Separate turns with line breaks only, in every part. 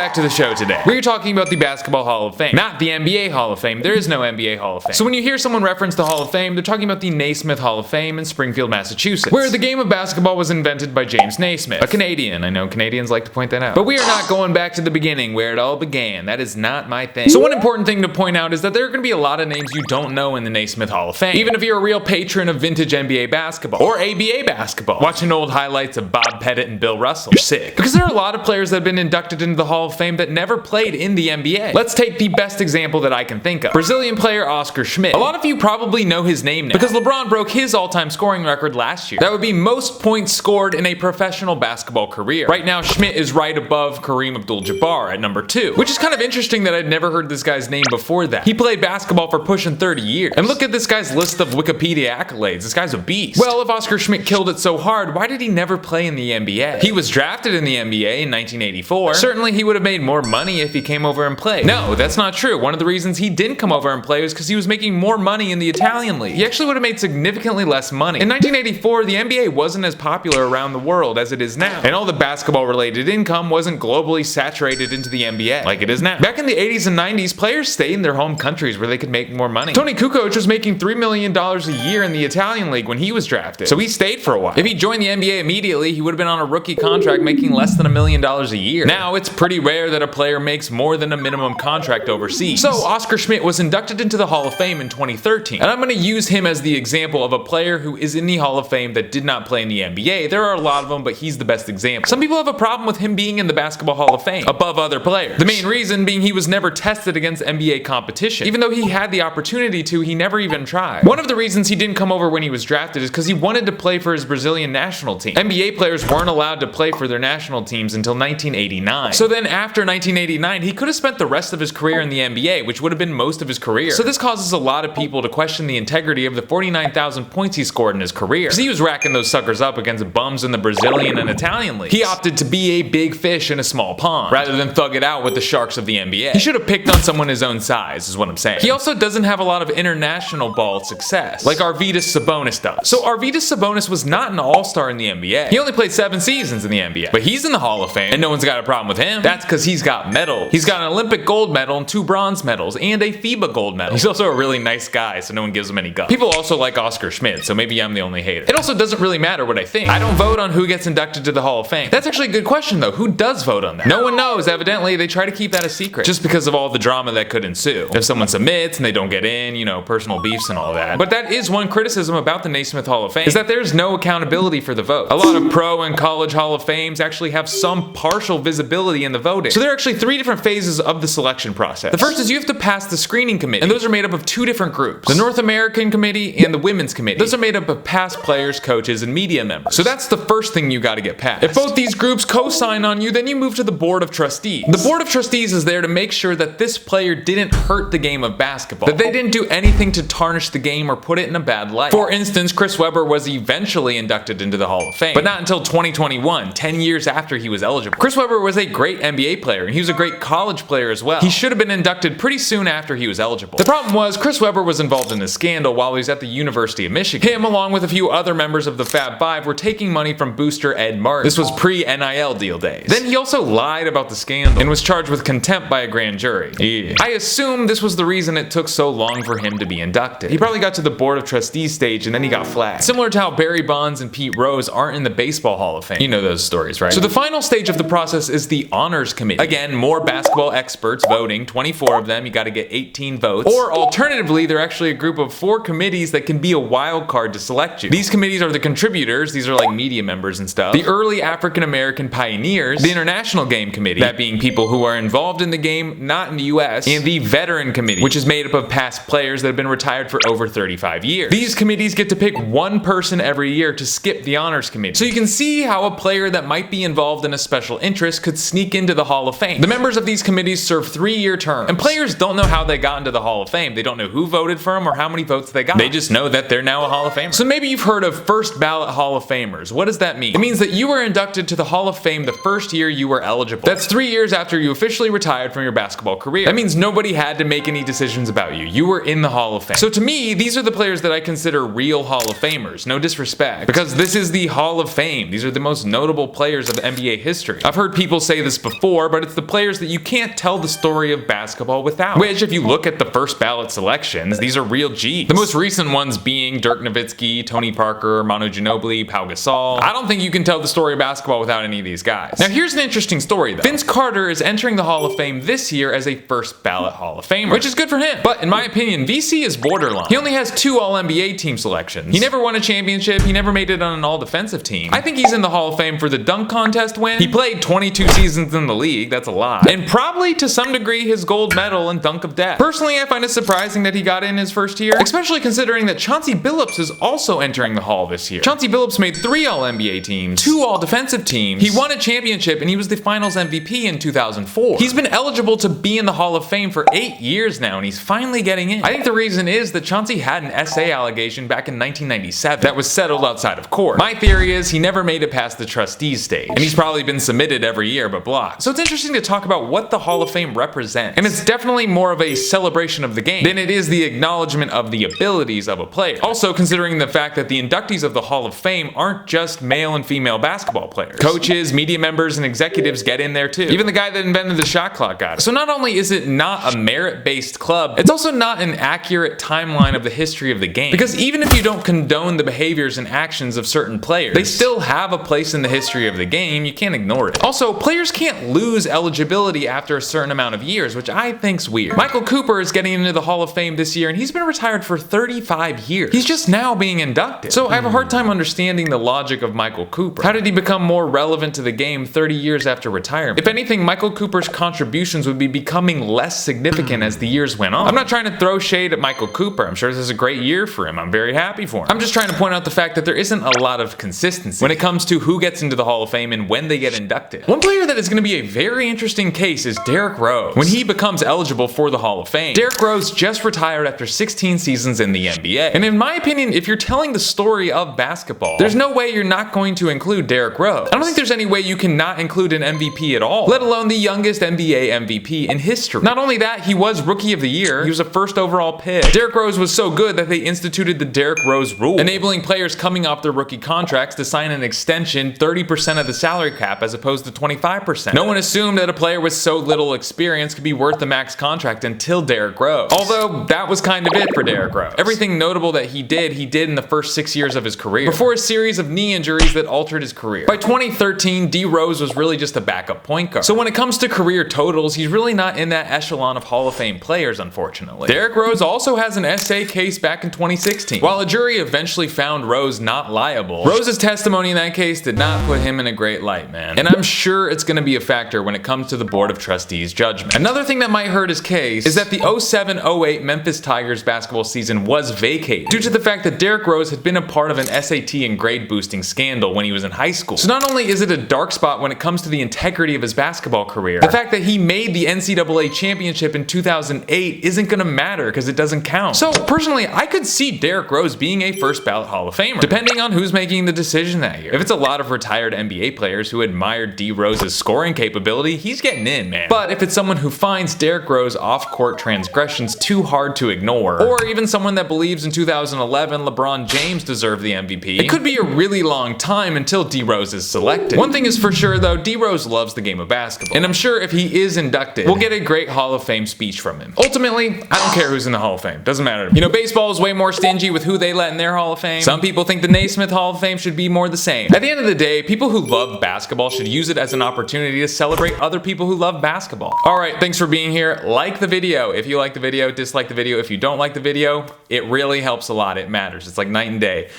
back to the show today. We're talking about the Basketball Hall of Fame, not the NBA Hall of Fame. There is no NBA Hall of Fame. So when you hear someone reference the Hall of Fame, they're talking about the Naismith Hall of Fame in Springfield, Massachusetts, where the game of basketball was invented by James Naismith, a Canadian. I know Canadians like to point that out. But we are not going back to the beginning where it all began. That is not my thing. So one important thing to point out is that there are going to be a lot of names you don't know in the Naismith Hall of Fame, even if you're a real patron of vintage NBA basketball or ABA basketball. Watching old highlights of Bob Pettit and Bill Russell, you're sick. Because there are a lot of players that have been inducted into the Hall of Fame that never played in the NBA. Let's take the best example that I can think of. Brazilian player Oscar Schmidt. A lot of you probably know his name now because LeBron broke his all-time scoring record last year. That would be most points scored in a professional basketball career. Right now, Schmidt is right above Kareem Abdul-Jabbar at number 2, which is kind of interesting that I'd never heard this guy's name before that. He played basketball for pushing 30 years. And look at this guy's list of Wikipedia accolades. This guy's a beast. Well, if Oscar Schmidt killed it so hard, why did he never play in the NBA? He was drafted in the NBA in 1984. Certainly he would have made more money if he came over and played. No, that's not true. One of the reasons he didn't come over and play was because he was making more money in the Italian league. He actually would have made significantly less money. In 1984, the NBA wasn't as popular around the world as it is now, and all the basketball-related income wasn't globally saturated into the NBA like it is now. Back in the 80s and 90s, players stayed in their home countries where they could make more money. Tony Kukoc was making $3 million a year in the Italian league when he was drafted, so he stayed for a while. If he joined the NBA immediately, he would have been on a rookie contract making less than $1 million a year. Now, it's pretty rare that a player makes more than a minimum contract overseas. So, Oscar Schmidt was inducted into the Hall of Fame in 2013, and I'm going to use him as the example of a player who is in the Hall of Fame that did not play in the NBA. There are a lot of them, but he's the best example. Some people have a problem with him being in the Basketball Hall of Fame above other players. The main reason being he was never tested against NBA competition. Even though he had the opportunity to, he never even tried. One of the reasons he didn't come over when he was drafted is because he wanted to play for his Brazilian national team. NBA players weren't allowed to play for their national teams until 1989. So then after 1989, he could have spent the rest of his career in the NBA, which would have been most of his career. So this causes a lot of people to question the integrity of the 49,000 points he scored in his career, because he was racking those suckers up against bums in the Brazilian and Italian leagues. He opted to be a big fish in a small pond, rather than thug it out with the sharks of the NBA. He should have picked on someone his own size, is what I'm saying. He also doesn't have a lot of international ball success, like Arvydas Sabonis does. So Arvydas Sabonis was not an all-star in the NBA. He only played 7 seasons in the NBA, but he's in the Hall of Fame, and no one's got a problem with him. That's because he's got medals. He's got an Olympic gold medal and 2 bronze medals, and a FIBA gold medal. He's also a really nice guy, so no one gives him any guff. People also like Oscar Schmidt, so maybe I'm the only hater. It also doesn't really matter what I think. I don't vote on who gets inducted to the Hall of Fame. That's actually a good question though. Who does vote on that? No one knows. Evidently, they try to keep that a secret, just because of all the drama that could ensue. If someone submits and they don't get in, you know, personal beefs and all that. But that is one criticism about the Naismith Hall of Fame, is that there's no accountability for the vote. A lot of pro and college Hall of Fames actually have some partial visibility in the voting. So there are actually 3 different phases of the selection process. The first is you have to pass the screening committee, and those are made up of 2 different groups: the North American Committee and the Women's Committee. Those are made up of past players, coaches, and media members. So that's the first thing you gotta get past. If both these groups co-sign on you, then you move to the Board of Trustees. The Board of Trustees is there to make sure that this player didn't hurt the game of basketball, that they didn't do anything to tarnish the game or put it in a bad light. For instance, Chris Webber was eventually inducted into the Hall of Fame, but not until 2021, 10 years after he was eligible. Chris Webber was a great NBA player, and he was a great college player as well. He should have been inducted pretty soon after he was eligible. The problem was, Chris Webber was involved in a scandal while he was at the University of Michigan. Him, along with a few other members of the Fab Five, were taking money from booster Ed Martin. This was pre-NIL deal days. Then he also lied about the scandal and was charged with contempt by a grand jury. Yeah. I assume this was the reason it took so long for him to be inducted. He probably got to the Board of Trustees stage and then he got flagged. Similar to how Barry Bonds and Pete Rose aren't in the Baseball Hall of Fame. You know those stories, right? So the final stage of the process is the Honors Committee. Again, more basketball experts voting, 24 of them, you gotta get 18 votes. Or alternatively, they're actually a group of 4 committees that can be a wild card to select you. These committees are the contributors, these are like media members and stuff, the early African American pioneers, the International Game Committee, that being people who are involved in the game, not in the US, and the Veteran Committee, which is made up of past players that have been retired for over 35 years. These committees get to pick one person every year to skip the Honors Committee. So you can see how a player that might be involved in a special interest could sneak into the Hall of Fame. The members of these committees serve 3-year terms, and players don't know how they got into the Hall of Fame. They don't know who voted for them or how many votes they got. They just know that they're now a Hall of Famer. So maybe you've heard of first ballot Hall of Famers. What does that mean? It means that you were inducted to the Hall of Fame the first year you were eligible. That's 3 years after you officially retired from your basketball career. That means nobody had to make any decisions about you. You were in the Hall of Fame. So to me, these are the players that I consider real Hall of Famers. No disrespect, because this is the Hall of Fame. These are the most notable players of NBA history. I've heard people say this before, before, but it's the players that you can't tell the story of basketball without. Which, if you look at the first ballot selections, these are real G's. The most recent ones being Dirk Nowitzki, Tony Parker, Manu Ginobili, Pau Gasol. I don't think you can tell the story of basketball without any of these guys. Now here's an interesting story though. Vince Carter is entering the Hall of Fame this year as a first ballot Hall of Famer, which is good for him. But in my opinion, VC is borderline. He only has 2 All-NBA team selections. He never won a championship. He never made it on an all-defensive team. I think he's in the Hall of Fame for the dunk contest win. He played 22 seasons in the league. That's a lot. And probably to some degree his gold medal in dunk of death. Personally, I find it surprising that he got in his first year, especially considering that Chauncey Billups is also entering the Hall this year. Chauncey Billups made 3 All-NBA teams, 2 All-Defensive teams. He won a championship and he was the Finals MVP in 2004. He's been eligible to be in the Hall of Fame for 8 years now and he's finally getting in. I think the reason is that Chauncey had an SA allegation back in 1997 that was settled outside of court. My theory is he never made it past the trustees stage, and he's probably been submitted every year but blocked. So it's interesting to talk about what the Hall of Fame represents, and it's definitely more of a celebration of the game than it is the acknowledgement of the abilities of a player. Also considering the fact that the inductees of the Hall of Fame aren't just male and female basketball players. Coaches, media members, and executives get in there too. Even the guy that invented the shot clock got it. So not only is it not a merit-based club, it's also not an accurate timeline of the history of the game. Because even if you don't condone the behaviors and actions of certain players, they still have a place in the history of the game. You can't ignore it. Also, players can't lose eligibility after a certain amount of years, which I think's weird. Michael Cooper is getting into the Hall of Fame this year, and he's been retired for 35 years. He's just now being inducted. So I have a hard time understanding the logic of Michael Cooper. How did he become more relevant to the game 30 years after retirement? If anything, Michael Cooper's contributions would be becoming less significant as the years went on. I'm not trying to throw shade at Michael Cooper. I'm sure this is a great year for him. I'm very happy for him. I'm just trying to point out the fact that there isn't a lot of consistency when it comes to who gets into the Hall of Fame and when they get inducted. One player that is going to be a very interesting case is Derrick Rose. When he becomes eligible for the Hall of Fame, Derrick Rose just retired after 16 seasons in the NBA. And in my opinion, if you're telling the story of basketball, there's no way you're not going to include Derrick Rose. I don't think there's any way you can not include an MVP at all, let alone the youngest NBA MVP in history. Not only that, he was Rookie of the Year. He was a first overall pick. Derrick Rose was so good that they instituted the Derrick Rose rule, enabling players coming off their rookie contracts to sign an extension 30% of the salary cap as opposed to 25%. No one assumed that a player with so little experience could be worth the max contract until Derrick Rose. Although that was kind of it for Derrick Rose. Everything notable that he did in the first 6 years of his career, before a series of knee injuries that altered his career. By 2013, D Rose was really just a backup point guard. So when it comes to career totals, he's really not in that echelon of Hall of Fame players, unfortunately. Derrick Rose also has an SA case back in 2016. While a jury eventually found Rose not liable, Rose's testimony in that case did not put him in a great light, man. And I'm sure it's gonna be a factor when it comes to the Board of Trustees' judgment. Another thing that might hurt his case is that the 07-08 Memphis Tigers basketball season was vacated due to the fact that Derrick Rose had been a part of an SAT and grade boosting scandal when he was in high school. So not only is it a dark spot when it comes to the integrity of his basketball career, the fact that he made the NCAA championship in 2008 isn't gonna matter because it doesn't count. So personally, I could see Derrick Rose being a first ballot Hall of Famer, depending on who's making the decision that year. If it's a lot of retired NBA players who admire D Rose's scoring capability, he's getting in, man. But if it's someone who finds Derrick Rose off-court transgressions too hard to ignore, or even someone that believes in 2011 LeBron James deserved the MVP, it could be a really long time until D Rose is selected. One thing is for sure though, D Rose loves the game of basketball, and I'm sure if he is inducted, we'll get a great Hall of Fame speech from him. Ultimately, I don't care who's in the Hall of Fame. Doesn't matter to me. You know, baseball is way more stingy with who they let in their Hall of Fame. Some people think the Naismith Hall of Fame should be more the same. At the end of the day, people who love basketball should use it as an opportunity to celebrate other people who love basketball. Alright, thanks for being here. Like the video if you like the video, dislike the video if you don't like the video. It really helps a lot. It matters. It's like night and day.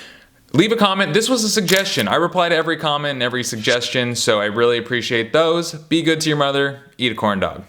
Leave a comment. This was a suggestion. I reply to every comment and every suggestion, so I really appreciate those. Be good to your mother. Eat a corn dog.